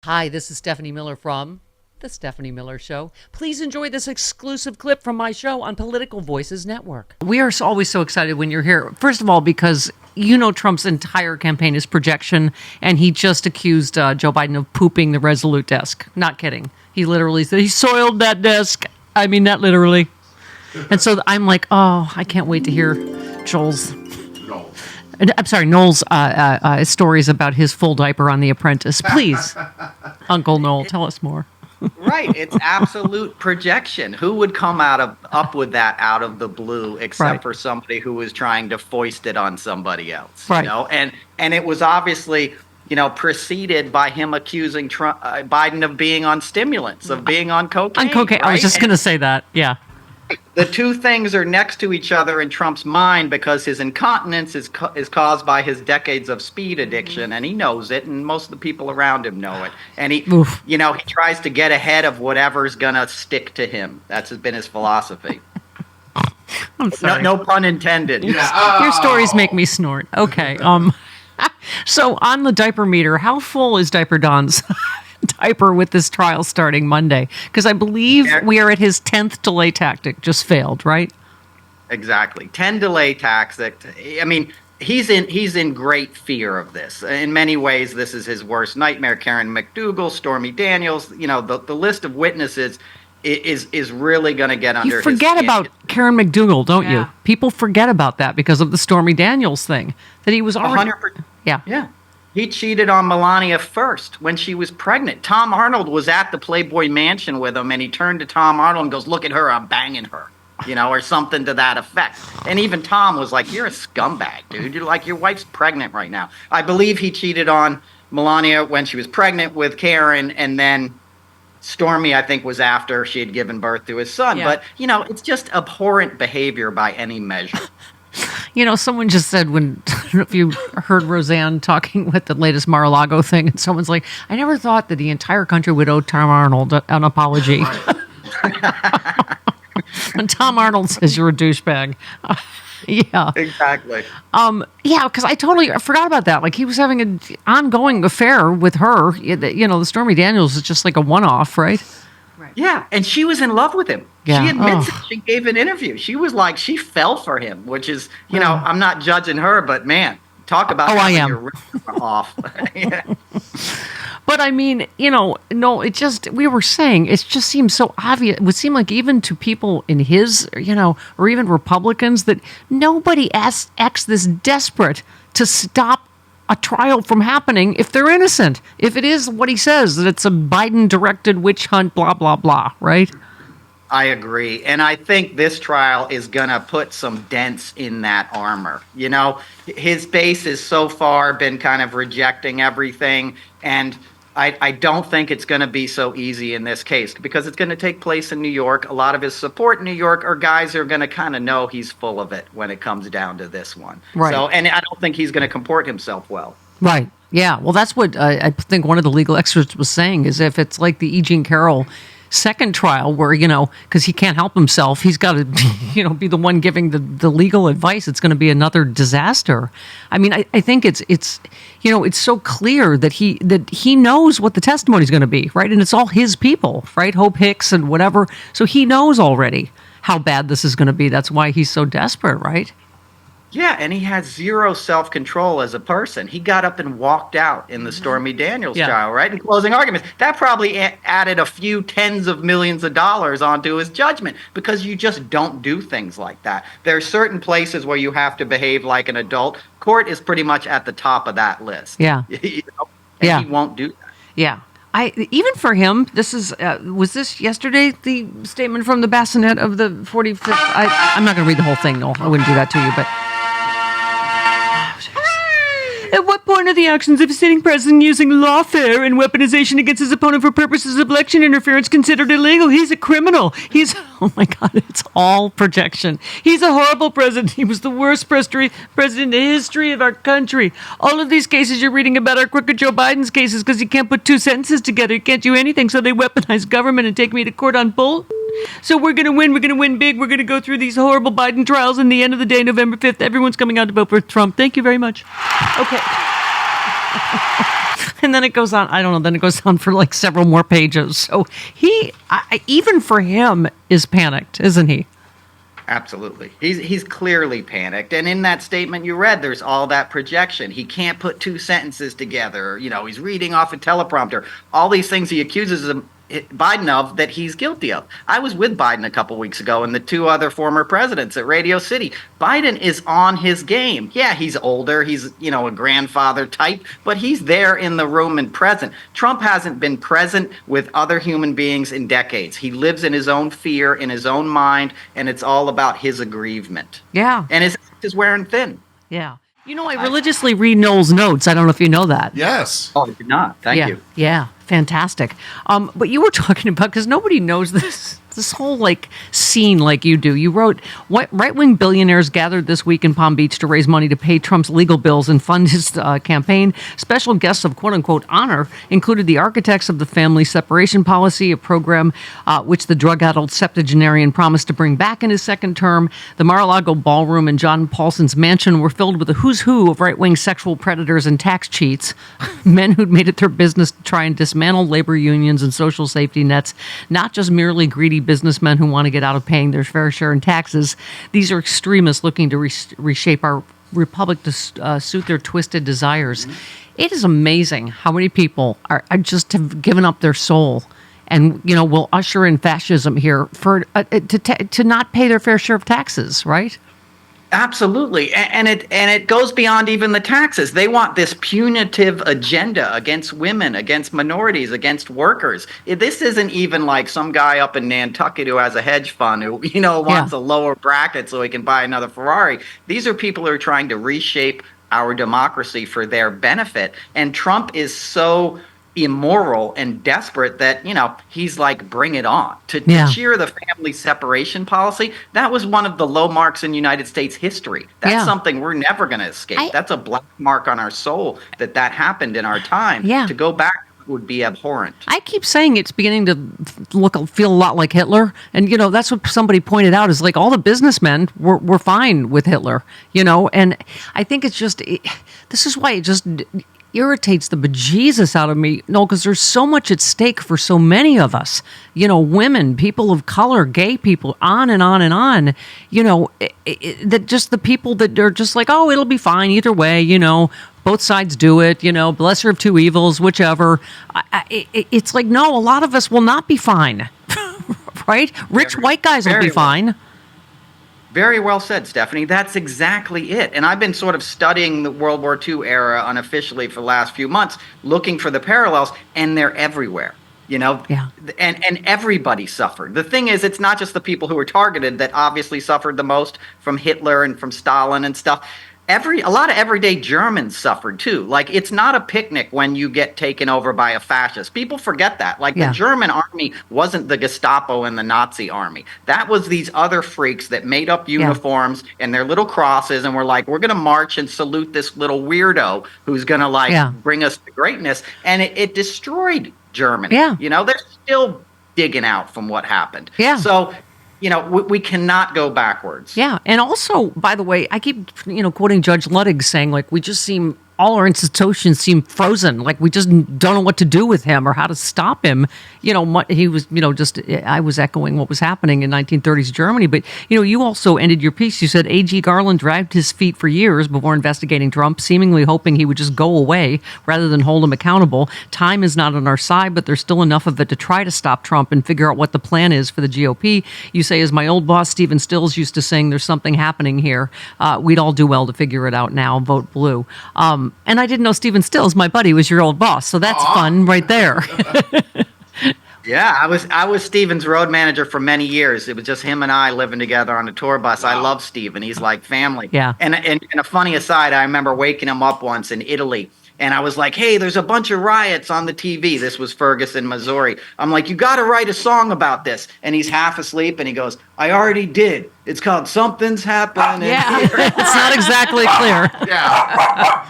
Hi, this is Stephanie Miller from The Stephanie Miller Show. Please enjoy this exclusive clip from my show on Political Voices Network. We are always so excited when you're here. First of all, because you know Trump's entire campaign is projection, and he just accused Joe Biden of pooping the Resolute desk. Not kidding. He literally said he soiled that desk. I mean, that literally. And so I'm like, oh, I can't wait to hear Joel's... Noel's stories about his full diaper on The Apprentice. Please, Uncle Noel, tell us more. Right. It's absolute projection. Who would come up with that out of the blue except for somebody who was trying to foist it on somebody else? Right. You know? And it was obviously, preceded by him accusing Biden of being on stimulants, of being on cocaine. On cocaine. Right? I was just going to say that. Yeah. The two things are next to each other in Trump's mind because his incontinence is caused by his decades of speed addiction, and he knows it, and most of the people around him know it. And he tries to get ahead of whatever's gonna stick to him. That's been his philosophy. I'm sorry. No pun intended. Your stories make me snort. Okay. So on the diaper meter, how full is Diaper Don's diaper with this trial starting Monday? Because I believe we are at his 10th delay tactic, just failed, right? Exactly. 10 delay tactics. I mean, he's in great fear of this. In many ways, this is his worst nightmare. Karen McDougal, Stormy Daniels, the list of witnesses is really going to get under his skin. You forget about Karen McDougal, don't you? People forget about that because of the Stormy Daniels thing, that he was already... 100%. Yeah. He cheated on Melania first when she was pregnant. Thom Arnold was at the Playboy Mansion with him, and he turned to Thom Arnold and goes, "Look at her, I'm banging her," or something to that effect. And even Thom was like, "You're a scumbag, dude. You're like, your wife's pregnant right now." I believe he cheated on Melania when she was pregnant with Karen, and then Stormy, I think, was after she had given birth to his son. Yeah. But, it's just abhorrent behavior by any measure. Someone just said I don't know if you heard Roseanne talking with the latest Mar-a-Lago thing, and someone's like, I never thought that the entire country would owe Thom Arnold an apology. And Thom Arnold says you're a douchebag. Yeah. Exactly. Because I totally forgot about that. Like, he was having an ongoing affair with her. The Stormy Daniels is just like a one-off, right? Right. Yeah, and she was in love with him. Yeah. She admits it. She gave an interview. She was like, she fell for him, which is, I'm not judging her, but man, talk about I am. Your off. Yeah. But I mean, no, it just, we were saying, it just seems so obvious. It would seem like even to people in his, or even Republicans, that nobody acts this desperate to stop a trial from happening if they're innocent. If it is what he says, that it's a Biden-directed witch hunt, blah, blah, blah, right? I agree. And I think this trial is going to put some dents in that armor. His base has so far been kind of rejecting everything, and I don't think it's going to be so easy in this case because it's going to take place in New York. A lot of his support in New York are guys who are going to kind of know he's full of it when it comes down to this one. Right. So, and I don't think he's going to comport himself well. Right. Yeah. Well, that's what I think one of the legal experts was saying, is if it's like the E. Jean Carroll second trial where, because he can't help himself, he's got to, be the one giving the legal advice, it's going to be another disaster. I mean, I think it's so clear that he knows what the testimony is going to be, right? And it's all his people, right? Hope Hicks and whatever. So he knows already how bad this is going to be. That's why he's so desperate, right? Yeah, and he had zero self-control as a person. He got up and walked out in the Stormy Daniels trial, right? In closing arguments. That probably added a few tens of millions of dollars onto his judgment because you just don't do things like that. There are certain places where you have to behave like an adult. Court is pretty much at the top of that list. Yeah. He won't do that. Yeah. Even for him, this is was this yesterday, the statement from the bassinet of the 45th? I'm not going to read the whole thing, no. I wouldn't do that to you, but... At what point are the actions of a sitting president using lawfare and weaponization against his opponent for purposes of election interference considered illegal? He's a criminal. Oh my God, it's all projection. He's a horrible president. He was the worst president in the history of our country. All of these cases you're reading about are crooked Joe Biden's cases because he can't put two sentences together. He can't do anything, so they weaponize government and take me to court on bull. So we're going to win. We're going to win big. We're going to go through these horrible Biden trials. And the end of the day, November 5th, everyone's coming out to vote for Trump. Thank you very much. Okay. And then it goes on, I don't know, then it goes on for like several more pages. So even for him, is panicked, isn't he? Absolutely. He's clearly panicked. And in that statement you read, there's all that projection. He can't put two sentences together. He's reading off a teleprompter. All these things he accuses Biden of that he's guilty of. I was with Biden a couple weeks ago and the two other former presidents at Radio City. Biden is on his game. Yeah, he's older. He's, a grandfather type, but he's there in the room and present. Trump hasn't been present with other human beings in decades. He lives in his own fear, in his own mind, and it's all about his aggrievement. Yeah. And his act is wearing thin. Yeah. I religiously read Noel's notes. I don't know if you know that. Yes. Oh, I did not. Thank you. Yeah. Fantastic. But you were talking about, because nobody knows this whole scene like you do. You wrote, what right-wing billionaires gathered this week in Palm Beach to raise money to pay Trump's legal bills and fund his campaign. Special guests of quote-unquote honor included the architects of the family separation policy, a program which the drug-addled septuagenarian promised to bring back in his second term. The Mar-a-Lago ballroom and John Paulson's mansion were filled with a who's who of right-wing sexual predators and tax cheats, men who'd made it their business to try and dismantle labor unions and social safety nets, not just merely greedy businessmen who want to get out of paying their fair share in taxes. These are extremists looking to reshape our republic to suit their twisted desires. Mm-hmm. It is amazing how many people are just have given up their soul and, will usher in fascism here for to not pay their fair share of taxes, right? Absolutely. And it goes beyond even the taxes. They want this punitive agenda against women, against minorities, against workers. This isn't even like some guy up in Nantucket who has a hedge fund who, wants a lower bracket so he can buy another Ferrari. These are people who are trying to reshape our democracy for their benefit. And Trump is so immoral and desperate that, he's like, bring it on. To cheer the family separation policy, that was one of the low marks in United States history. That's something we're never going to escape. That's a black mark on our soul that happened in our time. Yeah. To go back would be abhorrent. I keep saying it's beginning to feel a lot like Hitler. And, that's what somebody pointed out is all the businessmen were fine with Hitler, and I think it's just, this is why it just irritates the bejesus out of me, because there's so much at stake for so many of us, women, people of color, gay people, on and on and on, that just the people that are just like, oh, it'll be fine either way, both sides do it, lesser of two evils, whichever. It's like, no, a lot of us will not be fine, right? Rich white guys will be fine. Very well said, Stephanie. That's exactly it. And I've been sort of studying the World War II era unofficially for the last few months, looking for the parallels, and they're everywhere. Yeah. And everybody suffered. The thing is, it's not just the people who were targeted that obviously suffered the most from Hitler and from Stalin and stuff. A lot of everyday Germans suffered too. It's not a picnic when you get taken over by a fascist. People forget that. The German army wasn't the Gestapo and the Nazi army. That was these other freaks that made up uniforms and their little crosses and were like, we're going to march and salute this little weirdo who's going to bring us to greatness. And it destroyed Germany. Yeah. They're still digging out from what happened. Yeah. So we cannot go backwards. Yeah. And also, by the way, I keep, quoting Judge Luttig saying, we just seem all our institutions seem frozen. Like we just don't know what to do with him or how to stop him. He was, I was echoing what was happening in 1930s Germany. But, you also ended your piece. You said A.G. Garland dragged his feet for years before investigating Trump, seemingly hoping he would just go away rather than hold him accountable. Time is not on our side, but there's still enough of it to try to stop Trump and figure out what the plan is for the GOP. You say, as my old boss, Stephen Stills, used to sing, there's something happening here. We'd all do well to figure it out now. Vote blue. And I didn't know Stephen Stills, my buddy, was your old boss. So that's fun right there. Yeah, I was Stephen's road manager for many years. It was just him and I living together on a tour bus. Wow. I love Stephen. He's like family. Yeah. And a funny aside, I remember waking him up once in Italy. And I was like, hey, there's a bunch of riots on the TV. This was Ferguson, Missouri. I'm like, you got to write a song about this. And he's half asleep and he goes, I already did. It's called Something's Happening. Yeah, it's not exactly clear. Yeah.